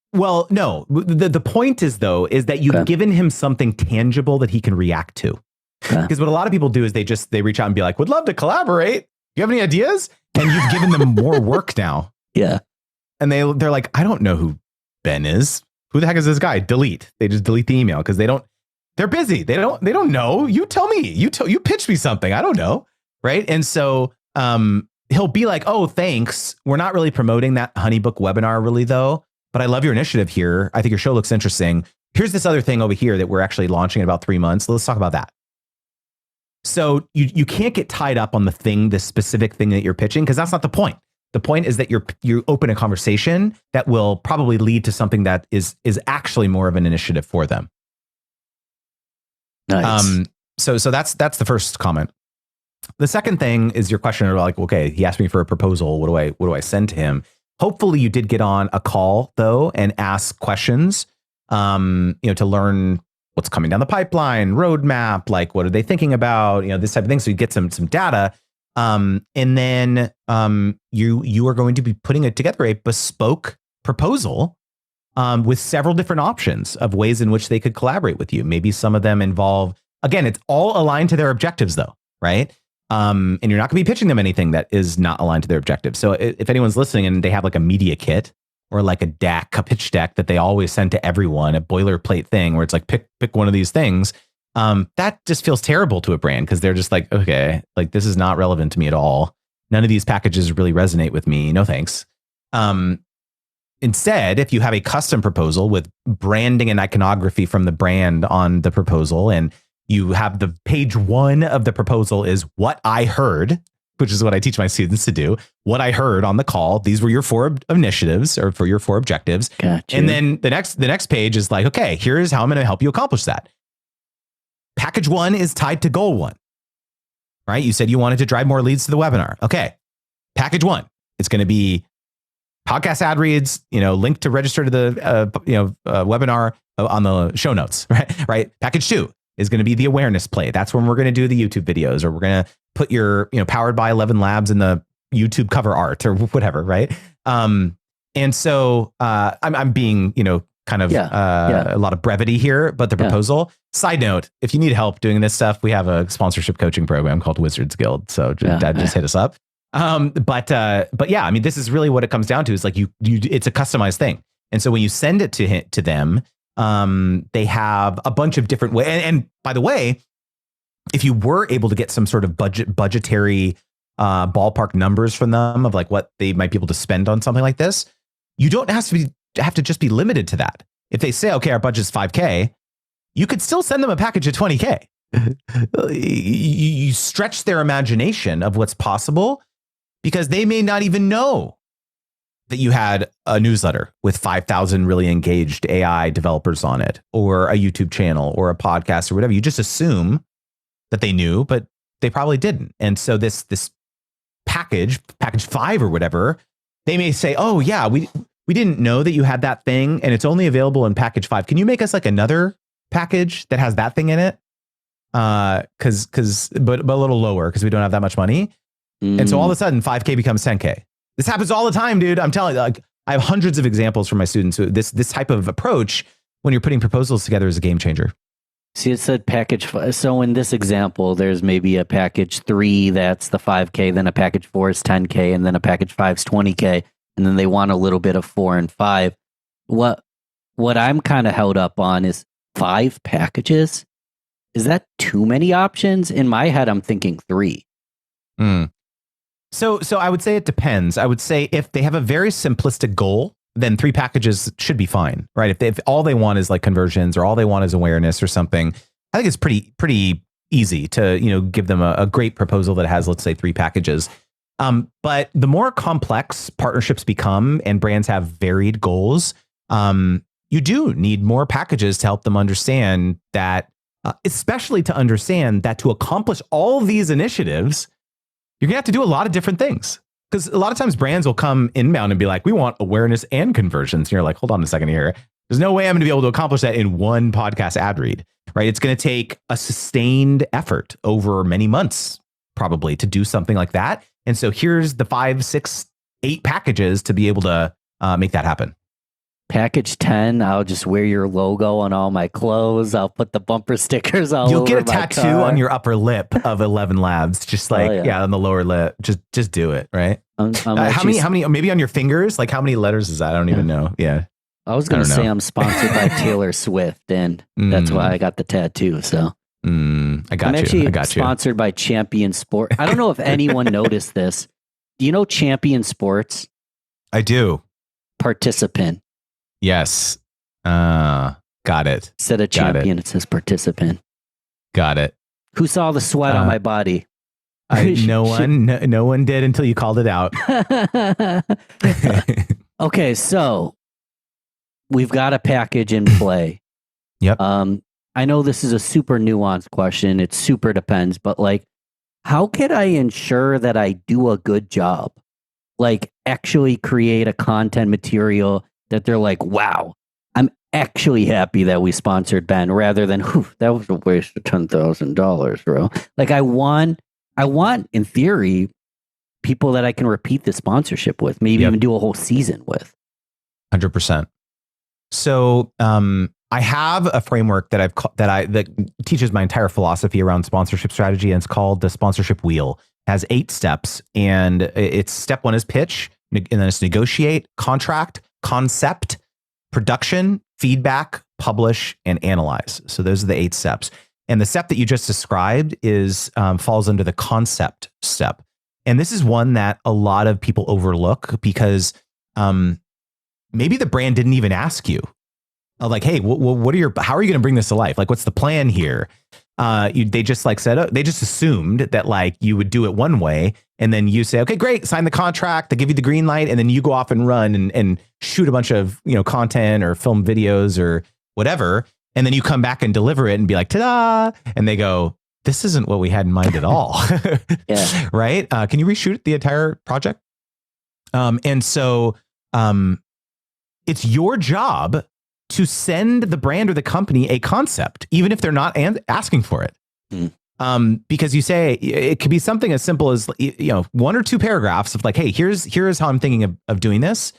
Speaker 1: no. The point is that you've given him something tangible that he can react to. Because what a lot of people do is they reach out and be like, "Would love to collaborate. You have any ideas?" And you've given them more work now.
Speaker 2: Yeah. And
Speaker 1: they're like, "I don't know who Ben is. Who the heck is this guy?" Delete. They just delete the email because they're busy. They don't know. You tell me. You pitch me something. I don't know. Right. And so he'll be like, "Oh, thanks. We're not really promoting that HoneyBook webinar really though, but I love your initiative here. I think your show looks interesting. Here's this other thing over here that we're actually launching in about 3 months. Let's talk about that." So you can't get tied up on the specific thing that you're pitching, because that's not the point. The point is that you open a conversation that will probably lead to something that is actually more of an initiative for them.
Speaker 2: Nice.
Speaker 1: So that's the first comment. The second thing is your question, like, okay, he asked me for a proposal. What do I send to him? Hopefully you did get on a call though and ask questions, to learn what's coming down the pipeline, roadmap, like what are they thinking about, this type of thing. So you get some data. And then you are going to be putting together a bespoke proposal with several different options of ways in which they could collaborate with you. Maybe some of them involve, again, it's all aligned to their objectives though, right? And you're not going to be pitching them anything that is not aligned to their objectives. So if anyone's listening and they have like a media kit or like a pitch deck that they always send to everyone, a boilerplate thing where it's like, pick one of these things, that just feels terrible to a brand, because they're just like, okay, like this is not relevant to me at all. None of these packages really resonate with me. No thanks. Instead, if you have a custom proposal with branding and iconography from the brand on the proposal, and you have the page 1 of the proposal is what I heard, which is what I teach my students to do. What I heard on the call. These were your 4 initiatives or for your 4 objectives.
Speaker 2: Gotcha.
Speaker 1: And then the next page is like, okay, here's how I'm going to help you accomplish that. Package 1 is tied to goal 1, right? You said you wanted to drive more leads to the webinar. Okay. Package 1, it's going to be podcast ad reads, link to register to the, webinar on the show notes, right? Package 2 is going to be the awareness play. That's when we're going to do the YouTube videos, or we're going to put your, powered by 11 Labs in the YouTube cover art or whatever. Right. And so, I'm being, a lot of brevity here, but the proposal. Side note, if you need help doing this stuff, we have a sponsorship coaching program called Wizards Guild. So just hit us up. But yeah, I mean, this is really what it comes down to, is like it's a customized thing. And so when you send it to them, they have a bunch of different ways. And by the way, if you were able to get some sort of budgetary ballpark numbers from them of like what they might be able to spend on something like this, you don't have to just be limited to that. If they say, okay, our budget's $5K, you could still send them a package of 20K. You stretch their imagination of what's possible because they may not even know that you had a newsletter with 5,000 really engaged AI developers on it, or a YouTube channel or a podcast or whatever. You just assume that they knew, but they probably didn't. And so this package 5 or whatever, they may say, oh yeah, we didn't know that you had that thing and it's only available in package 5. Can you make us like another package that has that thing in it? But a little lower because we don't have that much money. And so all of a sudden 5K becomes 10K. This happens all the time, dude. I'm telling you, like, I have hundreds of examples from my students who this type of approach when you're putting proposals together is a game changer.
Speaker 2: See, it said package 5. So in this example, there's maybe a package 3 that's the 5K, then a package 4 is 10K, and then a package 5 is 20K, and then they want a little bit of 4 and 5. What I'm kind of held up on is 5 packages. Is that too many options? In my head, I'm thinking 3.
Speaker 1: So I would say it depends. I would say if they have a very simplistic goal, then 3 packages should be fine, right? If all they want is like conversions or all they want is awareness or something, I think it's pretty easy to, give them a great proposal that has, let's say, 3 packages. But the more complex partnerships become and brands have varied goals, you do need more packages to help them understand that, especially to understand that to accomplish all these initiatives, you're gonna have to do a lot of different things. Because a lot of times brands will come inbound and be like, we want awareness and conversions. And you're like, hold on a second here. There's no way I'm going to be able to accomplish that in one podcast ad read, right? It's going to take a sustained effort over many months, probably, to do something like that. And so here's the 5, 6, 8 packages to be able to make that happen.
Speaker 2: Package 10, I'll just wear your logo on all my clothes. I'll put the bumper stickers all
Speaker 1: You'll
Speaker 2: over
Speaker 1: get a
Speaker 2: my
Speaker 1: tattoo
Speaker 2: car.
Speaker 1: on your upper lip of 11 Labs, just like, on the lower lip. Just do it, right? How many, maybe on your fingers? Like how many letters is that? I don't even know. Yeah.
Speaker 2: I was going to say I'm sponsored by Taylor Swift, and that's why I got the tattoo. So
Speaker 1: I'm
Speaker 2: actually sponsored by Champion Sport. I don't know if anyone noticed this. Do you know Champion Sports?
Speaker 1: I do.
Speaker 2: Participant.
Speaker 1: Yes. Got it.
Speaker 2: Instead of champion, it says participant.
Speaker 1: Got it.
Speaker 2: Who saw the sweat on my body?
Speaker 1: No one did until you called it out.
Speaker 2: Okay, so we've got a package in play.
Speaker 1: Yep.
Speaker 2: I know this is a super nuanced question. It super depends, but like, how can I ensure that I do a good job? Like, actually create a content material that they're like, wow, I'm actually happy that we sponsored Ben, rather than, that was a waste of $10,000, bro. Like, I want, in theory, people that I can repeat the sponsorship with, maybe even do a whole season with.
Speaker 1: 100%. So, I have a framework that teaches my entire philosophy around sponsorship strategy, and it's called the sponsorship wheel. It has 8 steps, and it's step 1 is pitch, and then it's negotiate, contract, concept, production, feedback, publish, and analyze. So those are the 8 steps. And the step that you just described falls under the concept step. And this is one that a lot of people overlook because maybe the brand didn't even ask you. Like, hey, how are you going to bring this to life? Like, what's the plan here? They just they just assumed that like you would do it one way, and then you say, okay, great, sign the contract. They give you the green light, and then you go off and run and shoot a bunch of content or film videos or whatever, and then you come back and deliver it and be like, ta-da! And they go, this isn't what we had in mind at all.
Speaker 2: Yeah.
Speaker 1: Right? Can you reshoot the entire project? And so it's your job to send the brand or the company a concept, even if they're not asking for it. Because you say it could be something as simple as 1 or 2 paragraphs of like, hey, here's how I'm thinking of doing this.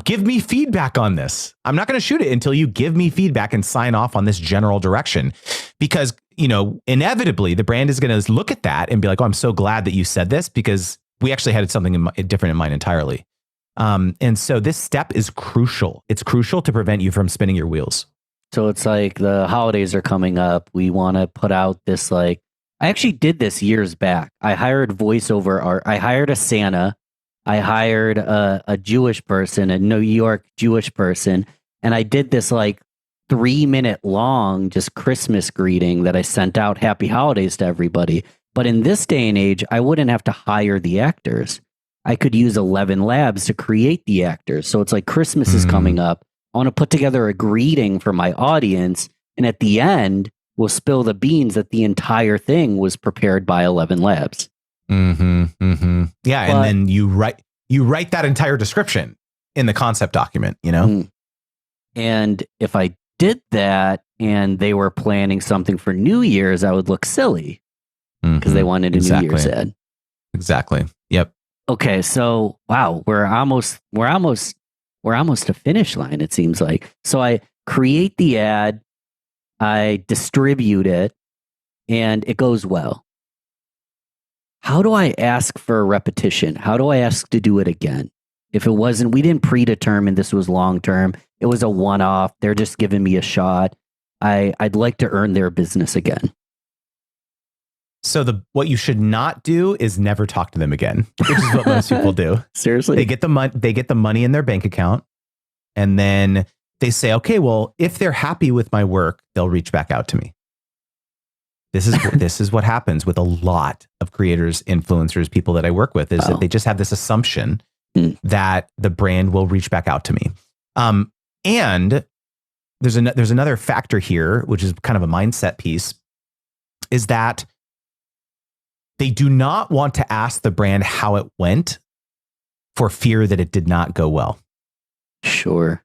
Speaker 1: Give me feedback on this. I'm not going to shoot it until you give me feedback and sign off on this general direction, because inevitably the brand is going to look at that and be like, oh, I'm so glad that you said this because we actually had something different in mind entirely. And so this step is crucial. It's crucial to prevent you from spinning your wheels.
Speaker 2: So it's like the holidays are coming up. We want to put out this, like, I actually did this years back. I hired voiceover art. I hired a Santa. I hired a Jewish person, a New York Jewish person. And I did this like 3-minute long just Christmas greeting that I sent out happy holidays to everybody. But in this day and age, I wouldn't have to hire the actors. I could use 11 Labs to create the actors. So it's like Christmas is coming up. I want to put together a greeting for my audience. And at the end, we'll spill the beans that the entire thing was prepared by 11 Labs.
Speaker 1: Yeah.
Speaker 2: But,
Speaker 1: and then you write that entire description in the concept document, you know?
Speaker 2: And if I did that and they were planning something for New Year's, I would look silly because they wanted a New Year's ad.
Speaker 1: Exactly. Yep.
Speaker 2: Okay, so wow, we're almost to finish line, it seems like. So I create the ad, I distribute it, and it goes well. How do I ask for a repetition? How do I ask to do it again? If it wasn't, we didn't predetermine this was long term. It was a one-off. They're just giving me a shot. I'd like to earn their business again.
Speaker 1: So what you should not do is never talk to them again, which is what most people do.
Speaker 2: Seriously?
Speaker 1: They get the money in their bank account, and then they say, okay, well, if they're happy with my work, they'll reach back out to me. This is what happens with a lot of creators, influencers, people that I work with, is that they just have this assumption that the brand will reach back out to me. And there's another factor here, which is kind of a mindset piece, is that they do not want to ask the brand how it went for fear that it did not go well.
Speaker 2: Sure.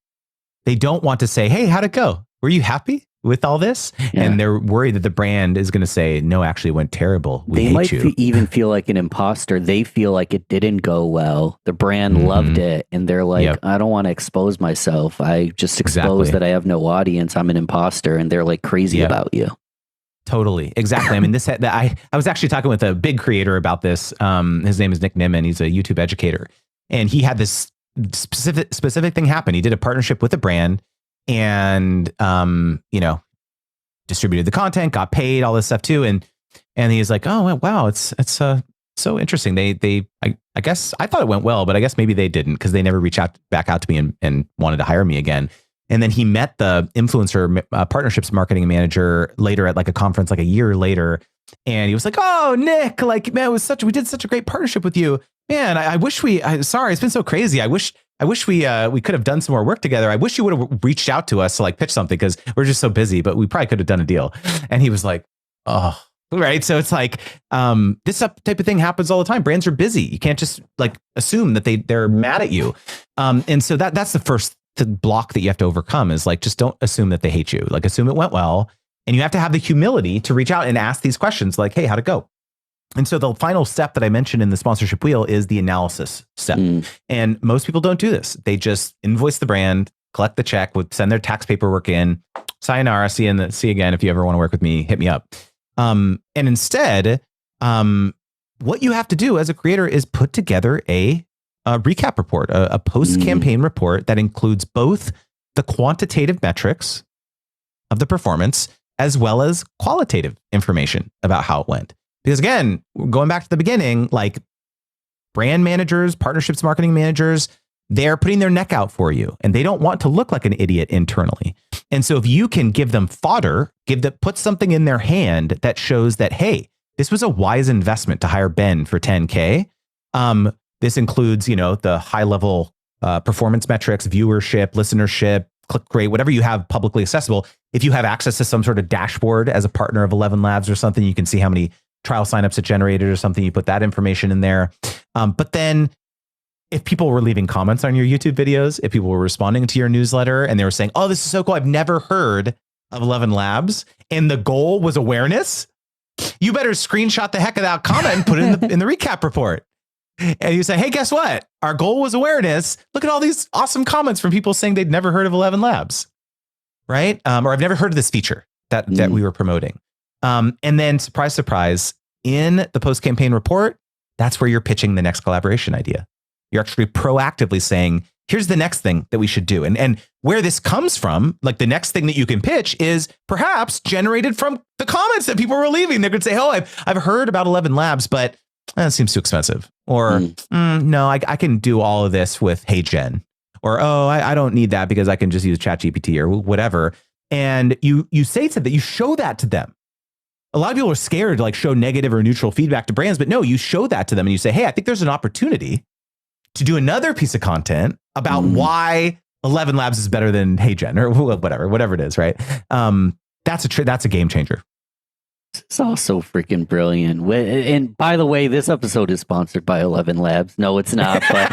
Speaker 1: They don't want to say, hey, how'd it go? Were you happy with all this?
Speaker 2: Yeah.
Speaker 1: And they're worried that the brand is going to say, no, actually it went terrible. We hate you.
Speaker 2: They might even feel like an imposter. They feel like it didn't go well. The brand loved it. And they're like, I don't want to expose myself. I just exposed that I have no audience. I'm an imposter. And they're like crazy about you.
Speaker 1: Totally. Exactly. I mean, I was actually talking with a big creator about this. His name is Nick Nimmin. He's a YouTube educator. And he had this specific thing happen. He did a partnership with a brand and, distributed the content, got paid, all this stuff too. And he's like, oh, wow, it's so interesting. I guess I thought it went well, but I guess maybe they didn't, because they never reached back out to me and wanted to hire me again. And then he met the influencer partnerships marketing manager later at like a conference, like a year later. And he was like, oh, Nick, like, man, we did such a great partnership with you, man. Sorry, it's been so crazy. I wish we could have done some more work together. I wish you would have reached out to us to like pitch something, because we're just so busy, but we probably could have done a deal. And he was like, oh, right. So it's like, this type of thing happens all the time. Brands are busy. You can't just like assume that they're mad at you. And so that's the first block that you have to overcome, is like, just don't assume that they hate you. Like, assume it went well. And you have to have the humility to reach out and ask these questions like, hey, how'd it go? And so the final step that I mentioned in the sponsorship wheel is the analysis step. And most people don't do this. They just invoice the brand, collect the check, would send their tax paperwork in, sayonara, see you again. If you ever want to work with me, hit me up. And instead, what you have to do as a creator is put together a recap report, a post-campaign report that includes both the quantitative metrics of the performance as well as qualitative information about how it went. Because again, going back to the beginning, like brand managers, partnerships marketing managers, they're putting their neck out for you and they don't want to look like an idiot internally. And so if you can give them fodder, put something in their hand that shows that, hey, this was a wise investment to hire Ben for 10K. This includes, the high level performance metrics, viewership, listenership, click rate, whatever you have publicly accessible. If you have access to some sort of dashboard as a partner of 11 Labs or something, you can see how many trial signups it generated or something. You put that information in there. But then if people were leaving comments on your YouTube videos, if people were responding to your newsletter and they were saying, oh, this is so cool, I've never heard of 11 Labs, and the goal was awareness, you better screenshot the heck of that comment and put it in the recap report. And you say, hey, guess what? Our goal was awareness. Look at all these awesome comments from people saying they'd never heard of 11 Labs, right? Or I've never heard of this feature that we were promoting. And then surprise, surprise, in the post-campaign report, that's where you're pitching the next collaboration idea. You're actually proactively saying, here's the next thing that we should do. And where this comes from, like the next thing that you can pitch is perhaps generated from the comments that people were leaving. They could say, oh, I've heard about 11 Labs, but it seems too expensive. Or no, I can do all of this with Hey Gen. Or, oh, I don't need that because I can just use ChatGPT or whatever. and you say to them, you show that to them. A lot of people are scared to like show negative or neutral feedback to brands, but no, you show that to them and you say, hey, I think there's an opportunity to do another piece of content about why 11 Labs is better than HeyGen or whatever it is, right? That's a game changer.
Speaker 2: It's all so freaking brilliant. And by the way, this episode is sponsored by 11 Labs. No, it's not. But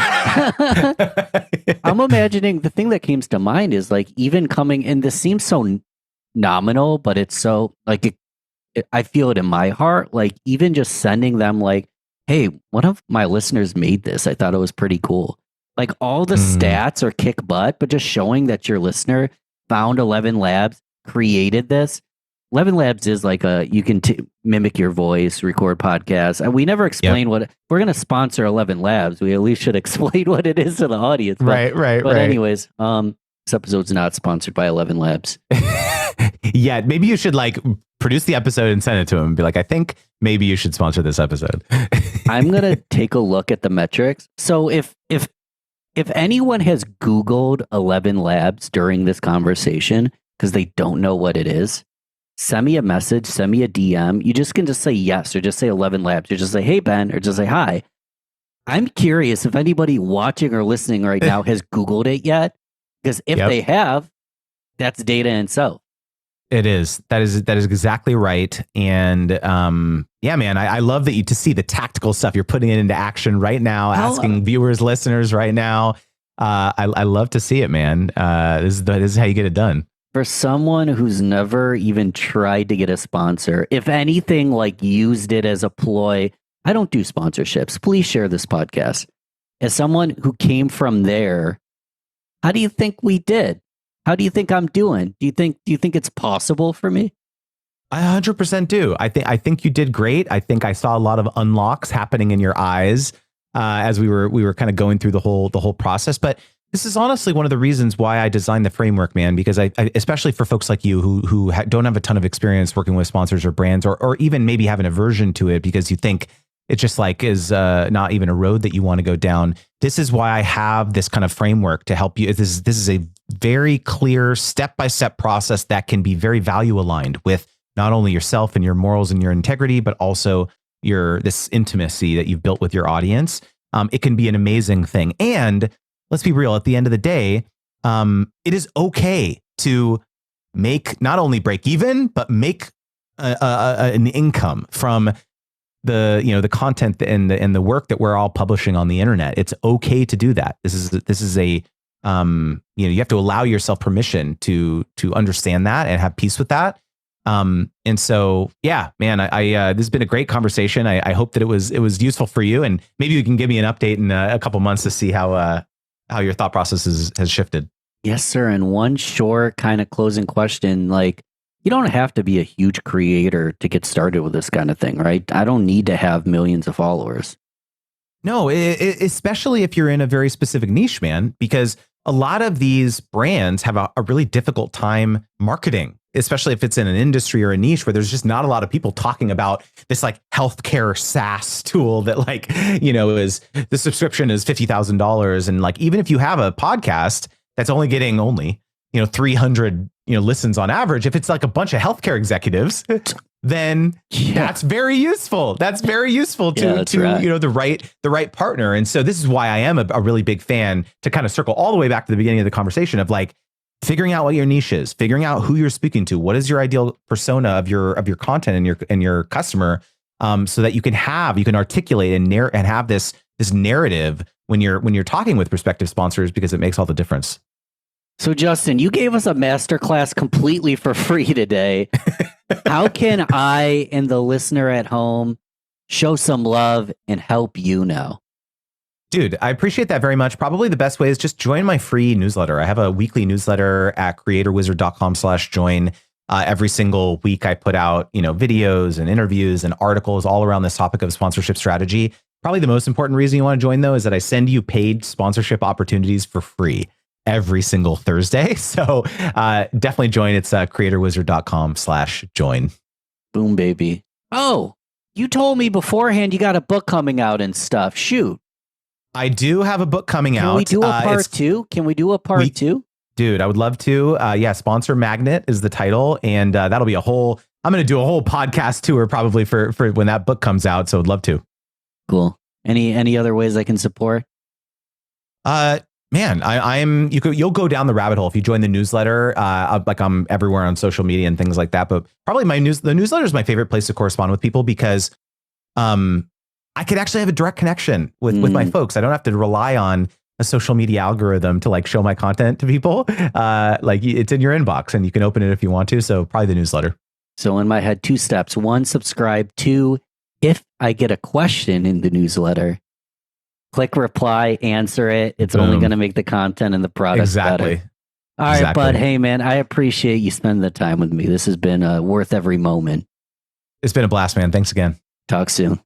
Speaker 2: I'm imagining the thing that came to mind is like even coming, and this seems so nominal, but it's so like I feel it in my heart. Like even just sending them like, hey, one of my listeners made this. I thought it was pretty cool. Like all the stats are kick butt, but just showing that your listener found 11 Labs, created this. 11 Labs is like you can mimic your voice, record podcasts. And we never explain what we're going to sponsor 11 Labs. We at least should explain what it is to the audience. But,
Speaker 1: right.
Speaker 2: Anyways, this episode's not sponsored by 11 Labs.
Speaker 1: Yeah, maybe you should like produce the episode and send it to him and be like, I think maybe you should sponsor this episode.
Speaker 2: I'm going to take a look at the metrics. So if anyone has Googled 11 Labs during this conversation because they don't know what it is, send me a message, send me a DM. You just can just say yes or just say 11 Labs or just say, hey, Ben, or just say hi. I'm curious if anybody watching or listening right now has Googled it yet, because if they have, that's data in itself.
Speaker 1: It is. That is exactly right. And yeah, man, I love that to see the tactical stuff. You're putting it into action right now, asking viewers, listeners right now. I love to see it, man. This is how you get it done.
Speaker 2: For someone who's never even tried to get a sponsor, if anything, like used it as a ploy, I don't do sponsorships. Please share this podcast. As someone who came from there, how do you think we did? How do you think I'm doing? Do you think it's possible for me?
Speaker 1: I 100% do. I think you did great. I think I saw a lot of unlocks happening in your eyes as we were kind of going through the whole process. But this is honestly one of the reasons why I designed the framework, man, because I especially for folks like you who don't have a ton of experience working with sponsors or brands, or even maybe have an aversion to it because you think it just like is not even a road that you want to go down. This is why I have this kind of framework to help you. This is a very clear step-by-step process that can be very value aligned with not only yourself and your morals and your integrity, but also this intimacy that you've built with your audience. It can be an amazing thing. And let's be real, at the end of the day, it is okay to not only break even, but make an income from the content and the work that we're all publishing on the internet. It's okay to do that. This is a you have to allow yourself permission to understand that and have peace with that. And so, yeah, man, this has been a great conversation. I hope that it was useful for you, and maybe you can give me an update in a couple months to see how your thought process has shifted. Yes,
Speaker 2: sir. And one short kind of closing question, like, you don't have to be a huge creator to get started with this kind of thing, right? I don't need to have millions of followers.
Speaker 1: No, especially if you're in a very specific niche, man, because a lot of these brands have a really difficult time marketing, especially if it's in an industry or a niche where there's just not a lot of people talking about this like healthcare SaaS tool that is the subscription is $50,000. And like, even if you have a podcast that's only getting 300 listens on average, if it's like a bunch of healthcare executives, then that's very useful. That's very useful to right. the right partner. And so this is why I am a really big fan, to kind of circle all the way back to the beginning of the conversation of like figuring out what your niche is, figuring out who you're speaking to, what is your ideal persona of your content and your customer, so that you can articulate and have this narrative when you're talking with prospective sponsors, because it makes all the difference.
Speaker 2: So Justin, you gave us a masterclass completely for free today. How can I and the listener at home show some love and help you now?
Speaker 1: Dude, I appreciate that very much. Probably the best way is just join my free newsletter. I have a weekly newsletter at creatorwizard.com/join. Every single week I put out, videos and interviews and articles all around this topic of sponsorship strategy. Probably the most important reason you want to join, though, is that I send you paid sponsorship opportunities for free every single Thursday. So definitely join. It's creatorwizard.com/join.
Speaker 2: Boom, baby. Oh, you told me beforehand you got a book coming out and stuff. Shoot.
Speaker 1: I do have a book coming out.
Speaker 2: Can we do a part two? Can we do a part two?
Speaker 1: Dude, I would love to. Yeah, Sponsor Magnet is the title. And that'll be I'm going to do a whole podcast tour probably for when that book comes out. So I'd love to.
Speaker 2: Cool. Any other ways I can support?
Speaker 1: Man, you'll go down the rabbit hole if you join the newsletter. I'm everywhere on social media and things like that. But probably the newsletter is my favorite place to correspond with people because I could actually have a direct connection with my folks. I don't have to rely on a social media algorithm to like show my content to people. Like it's in your inbox and you can open it if you want to. So probably the newsletter.
Speaker 2: So in my head, 2 steps. 1, subscribe. 2, if I get a question in the newsletter, click reply, answer it. It's only going to make the content and the product better. All right, bud. Hey, man, I appreciate you spending the time with me. This has been worth every moment.
Speaker 1: It's been a blast, man. Thanks again.
Speaker 2: Talk soon.